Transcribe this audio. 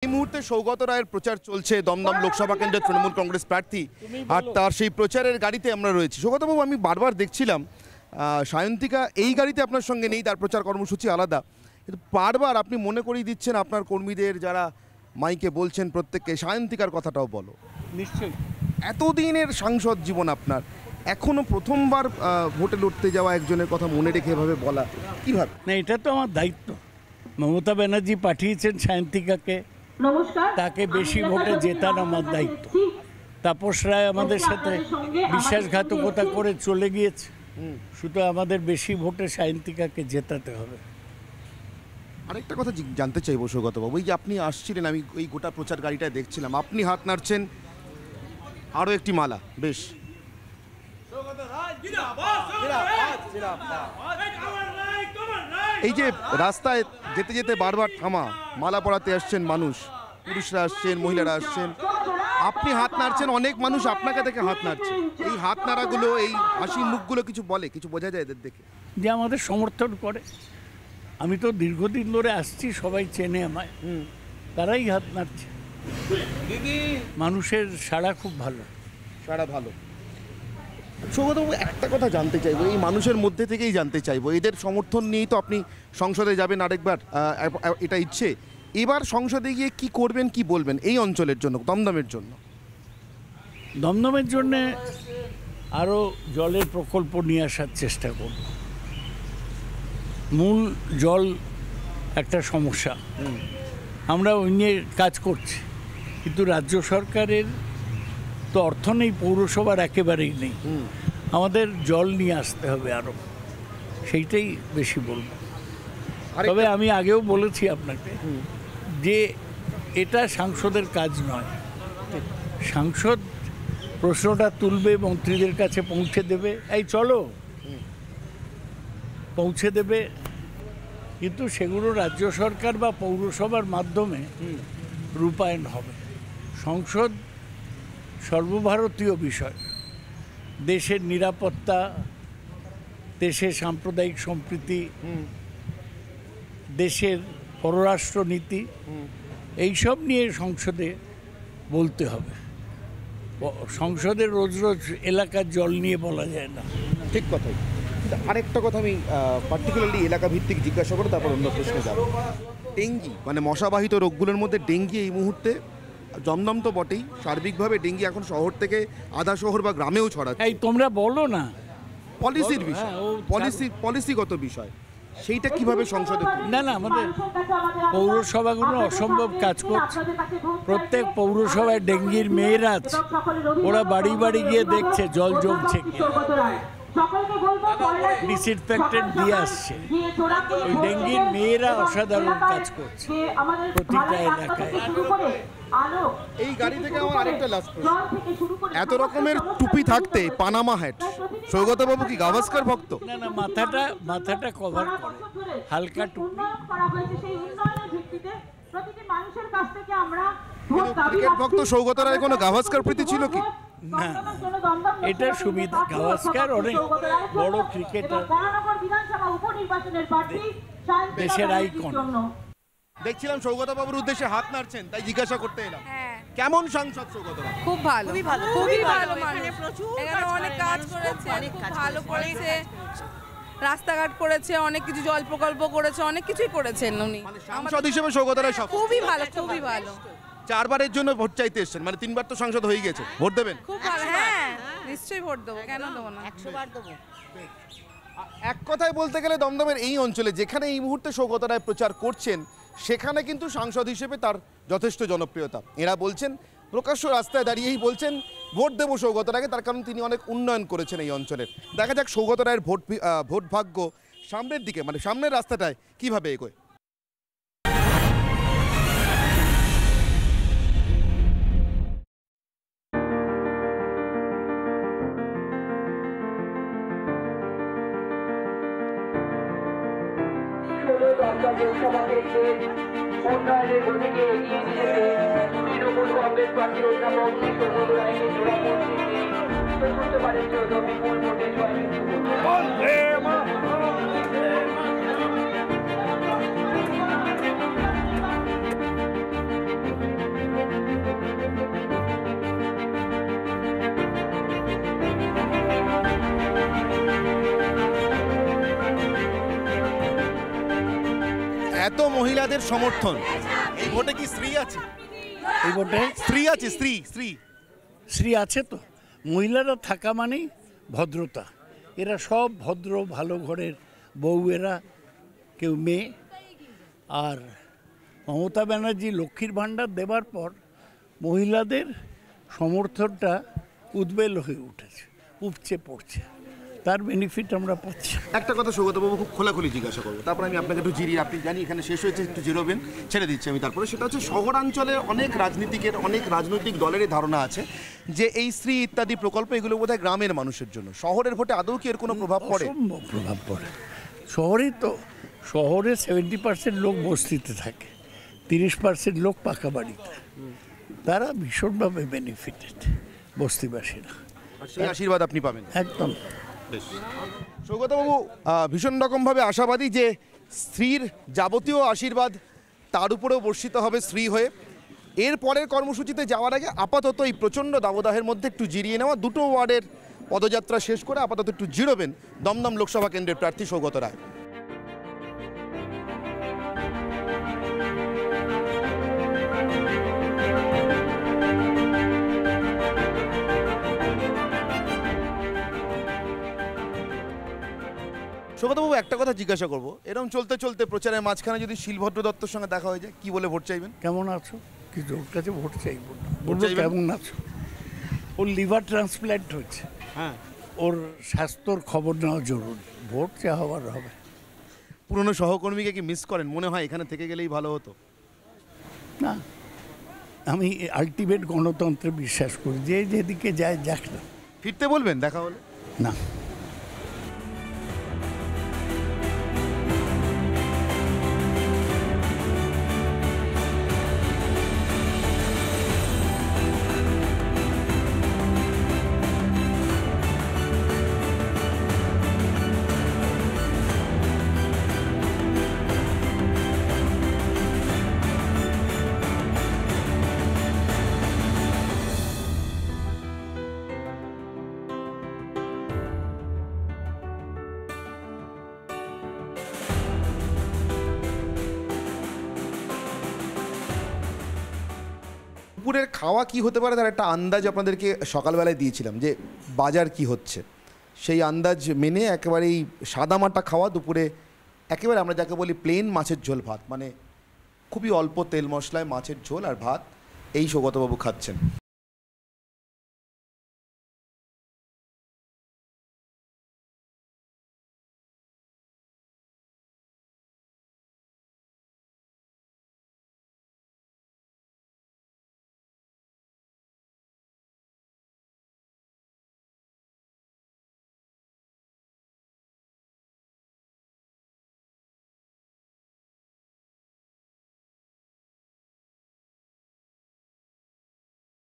এই মুহূর্তে সৌগত রায়ের প্রচার চলছে দমদম লোকসভা কেন্দ্রের তৃণমূল কংগ্রেস প্রার্থী, আর তার সেই প্রচারের গাড়িতে আমরা রয়েছি। সৌগতবাবু, আমি বারবার দেখছিলাম সায়ন্তিকা এই গাড়িতে আপনার সঙ্গে নেই, তার প্রচার কর্মসূচি আলাদা, কিন্তু বারবার আপনি মনে করিয়ে দিচ্ছেন আপনার কর্মীদের, যারা মাইকে বলছেন প্রত্যেককে সায়ন্তিকার কথাটাও বলো। নিশ্চয়ই এতদিনের সাংসদ জীবন আপনার, এখনো প্রথমবার ভোটে লড়তে যাওয়া একজনের কথা মনে রেখে এভাবে বলা কীভাবে? না, এটা তো আমার দায়িত্ব। মমতা ব্যানার্জি পাঠিয়েছেন সায়ন্তিকাকে, তাকে বেশি ভোটে জেতান আমার দায়িত্ব। তাপস রায় আমাদের সাথে বিশ্বাসঘাতকতা করে চলে গিয়েছে, শুধু আমাদের বেশি ভোটে সায়ন্তিকাকে জেতাতে হবে। আরেকটা কথা জানতে চাইবো সৌগতবাবু, এই যে আপনি আসছিলেন, আমি এই গোটা প্রচার গাড়িটায় দেখছিলাম, আপনি হাত নাড়ছেন, আরও একটি মালা, বেশ এই যে রাস্তায় যেতে যেতে বারবার থামা, মালা পরাতে আসছেন মানুষ, পুরুষরা আসছেন, মহিলারা আসছেন, আপনি হাত নাড়ছেন, অনেক মানুষ আপনাকে দেখে হাত নাড়ছে। এই হাত নাড়াগুলো, এই হাসি মুখগুলো কিছু বলে, কিছু বোঝা যায় এদের দেখে? যে আমাদের সমর্থন করে। আমি তো দীর্ঘদিন ধরে আসছি, সবাই চেনে আমায়, তারাই হাত নাড়ছে। মানুষের সাড়া খুব ভালো, সাড়া ভালো। সৌগতবাবু, একটা কথা জানতে চাইবো, এই মানুষের মধ্যে থেকেই জানতে চাইবো, এদের সমর্থন নিয়েই তো আপনি সংসদে যাবেন আরেকবার, এটা ইচ্ছে। এবার সংসদে গিয়ে কি করবেন, কি বলবেন এই অঞ্চলের জন্য, দমদমের জন্য? দমদমের জন্যে আরও জলের প্রকল্প নিয়ে আসার চেষ্টা করব। মূল জল একটা সমস্যা, আমরা ওই নিয়ে কাজ করছি, কিন্তু রাজ্য সরকারের তো অর্থ নেই, পৌরসভার একেবারেই নেই। আমাদের জল নিয়ে আসতে হবে আরও, সেইটাই বেশি বলবো। তবে আমি আগেও বলেছি আপনাকে যে এটা সাংসদের কাজ নয়। সাংসদ প্রশ্নটা তুলবে, মন্ত্রীদের কাছে পৌঁছে দেবে, এই চলো পৌঁছে দেবে, কিন্তু সেগুলো রাজ্য সরকার বা পৌরসভার মাধ্যমে রূপায়ণ হবে। সংসদ সর্বভারতীয় বিষয়, দেশের নিরাপত্তা, দেশের সাম্প্রদায়িক সম্প্রীতি, দেশের পররাষ্ট্রনীতি, এইসব নিয়ে সংসদে বলতে হবে। সংসদে রোজ রোজ এলাকার জল নিয়ে বলা যায় না। ঠিক কথাই। আরেকটা কথা আমি পার্টিকুলারলি এলাকা ভিত্তিক জিজ্ঞাসা করে তারপর অন্য প্রশ্নে যাব। ডেঙ্গি মানে মশাবাহিত রোগগুলোর মধ্যে ডেঙ্গি এই মুহূর্তে, দমদম তো বটেই, সার্বিকভাবে ডেঙ্গি এখন শহর থেকে আধা শহর বা গ্রামেও ছড়াচ্ছে। এই তোমরা বলো না, পলিসির বিষয়, পলিসিগত বিষয়, সেইটা কিভাবে সংসদে? না না, আমাদের পৌরসভাগুলো অসম্ভব কাজ করছে। প্রত্যেক পৌরসভায় ডেঙ্গির মেয়েরা আছে, ওরা বাড়ি বাড়ি গিয়ে দেখছে জল জমছে কি, ডিসইনফেক্টেন্ট দিয়ে আসছে। ওই ডেঙ্গির মেয়েরা অসাধারণ কাজ করছে প্রতিটা এলাকায়। এই গাড়ি থেকে আমার আরেকটা লাস্ট প্রশ্ন, এত রকমের টুপি থাকতে পানামা হ্যাট, সৌগতবাবু কি গাভাস্কার ভক্ত? না না, মাথাটা কভার করে হালকা টুপি। ক্রিকেট ভক্ত সৌগত রায় কোনো গাভাস্কার প্রীতি ছিল কি? না, এটা সুবিধা। গাভাস্কার অনেক বড় ক্রিকেটার, দেশের আইকন। দেখছিলাম সৌগত বাবুর উদ্দেশ্যে হাত নাড়ছেন, তাই জিজ্ঞাসা করতে এলাম। কেমন সাংসদ সৌগত বাবু? খুব ভালো, খুবই ভালো মানুষ। এখানে অনেক কাজ করেছে, খুব ভালো করেছে, রাস্তাঘাট করেছে, অনেক কিছু জল প্রকল্প করেছে, অনেক কিছুই করেছেন উনি। সাংসদ হিসেবে সৌগত রায় সব খুবই ভালো, খুবই ভালো। 4 বারের জন্য ভোট চাইতে এসেছেন, মানে 3 বার তো সাংসদ হয়ে গেছে, ভোট দেবেন? খুব ভালো, হ্যাঁ নিশ্চয়ই ভোট দেবো, কেন দেবো না, 100 বার দেবো। এক কথায় বলতে গেলে দমদমের এই অঞ্চলে যেখানে এই মুহূর্তে সৌগত রায় প্রচার করছেন, সেখানে কিন্তু সাংসদ হিসেবে তার যথেষ্ট জনপ্রিয়তা। এরা বলছেন, প্রকাশ্য রাস্তায় দাঁড়িয়েই বলছেন ভোট দেবো সৌগত রায়কে, তার কারণ তিনি অনেক উন্নয়ন করেছেন এই অঞ্চলের। দেখা যাক সৌগত রায়ের ভোট ভাগ্য সামনের দিকে, মানে সামনের রাস্তাটায় কিভাবে এগোয়। উন্নয়নের গতিকে এগিয়ে নিয়ে যেতে তৃণমূল কংগ্রেস পার্টির অধ্যাপক সৌগত রায়কে জোড়া চতুর্থবারের জন্য বিপুল ভোটে জয়। মহিলাদের সমর্থন, এই ভোটে কি স্ত্রী আছে? এই ভোটে স্ত্রী আছে, স্ত্রী স্ত্রী স্ত্রী আছে তো। মহিলারা থাকা মানেই ভদ্রতা। এরা সব ভদ্র ভালো ঘরের বউ, এরা কেউ মেয়ে। আর মমতা ব্যানার্জি লক্ষ্মীর ভাণ্ডার দেবার পর মহিলাদের সমর্থনটা উদ্বেল হয়ে উঠেছে, উপচে পড়ছে, তার বেনিফিট আমরা পাচ্ছি। একটা কথা সৌগতবাবু খুব খোলাখুলি জিজ্ঞাসা করবো, তারপর আমি আপনাকে একটু জিরিয়ে, আপনি জানি এখানে শেষ হয়েছে, একটু জিরোবেন, ছেড়ে দিচ্ছি আমি। তারপরে সেটা হচ্ছে শহরাঞ্চলে অনেক রাজনৈতিক দলেরই ধারণা আছে যে এই স্ত্রী ইত্যাদি প্রকল্প এগুলো বোধহয় গ্রামের মানুষের জন্য। শহরের ভোটে আদৌ কি এর কোনো প্রভাব পড়ে? অসম্ভব প্রভাব পড়ে। শহরে 70% লোক বস্তিতে থাকে, 30% লোক পাকা বাড়িতে, তারা ভীষণভাবে বেনিফিটেড বস্তিবাসীরা। সেই আশীর্বাদ আপনি পাবেন একদম। সৌগতবাবু ভীষণ রকমভাবে আশাবাদী যে স্ত্রীর যাবতীয় আশীর্বাদ তার উপরেও বর্ষিত হবে স্ত্রী হয়ে। এর পরের কর্মসূচিতে যাওয়ার আগে আপাতত এই প্রচণ্ড দাবদাহের মধ্যে একটু জিরিয়ে নেওয়া, দুটো ওয়ার্ডের পদযাত্রা শেষ করে আপাতত একটু জিরোবেন দমদম লোকসভা কেন্দ্রের প্রার্থী সৌগত রায়। সৌগতবাবু একটা কথা জিজ্ঞাসা করবো, এরকম চলতে চলতে প্রচারের মাঝখানে যদি শিলভদ্র দত্তর সঙ্গে দেখা হয়ে যায়, কি বলে ভোট চাইবেন? কেমন আছো? কিছু ওর কাছে ভোট চাইবো না, বলবো চাইবেন? কেমন আছো। ওর লিভার ট্রান্সপ্ল্যান্ট হয়েছে, হ্যাঁ, ওর স্বাস্থ্যর খবর নেওয়া জরুরি। ভোট যা হওয়ার হবে। পুরনো সহকর্মীকে কি মিস করেন? মনে হয় এখানে থেকে গেলেই ভালো হতো। না, আমি আলটিমেট গণতন্ত্রে বিশ্বাস করি, যে যেদিকে যায় যাক না। ফিরতে বলবেন দেখা হলে? না। দুপুরের খাওয়া কি হতে পারে তার একটা আন্দাজ আপনাদেরকে সকালবেলায় দিয়েছিলাম, যে বাজার কি হচ্ছে সেই আন্দাজ মেনে একেবারেই সাদামাটা খাওয়া। দুপুরে একেবারে আমরা যাকে বলি প্লেন মাছের ঝোল ভাত, মানে খুবই অল্প তেল মশলায় মাছের ঝোল আর ভাত, এই সৌগতবাবু খাচ্ছেন।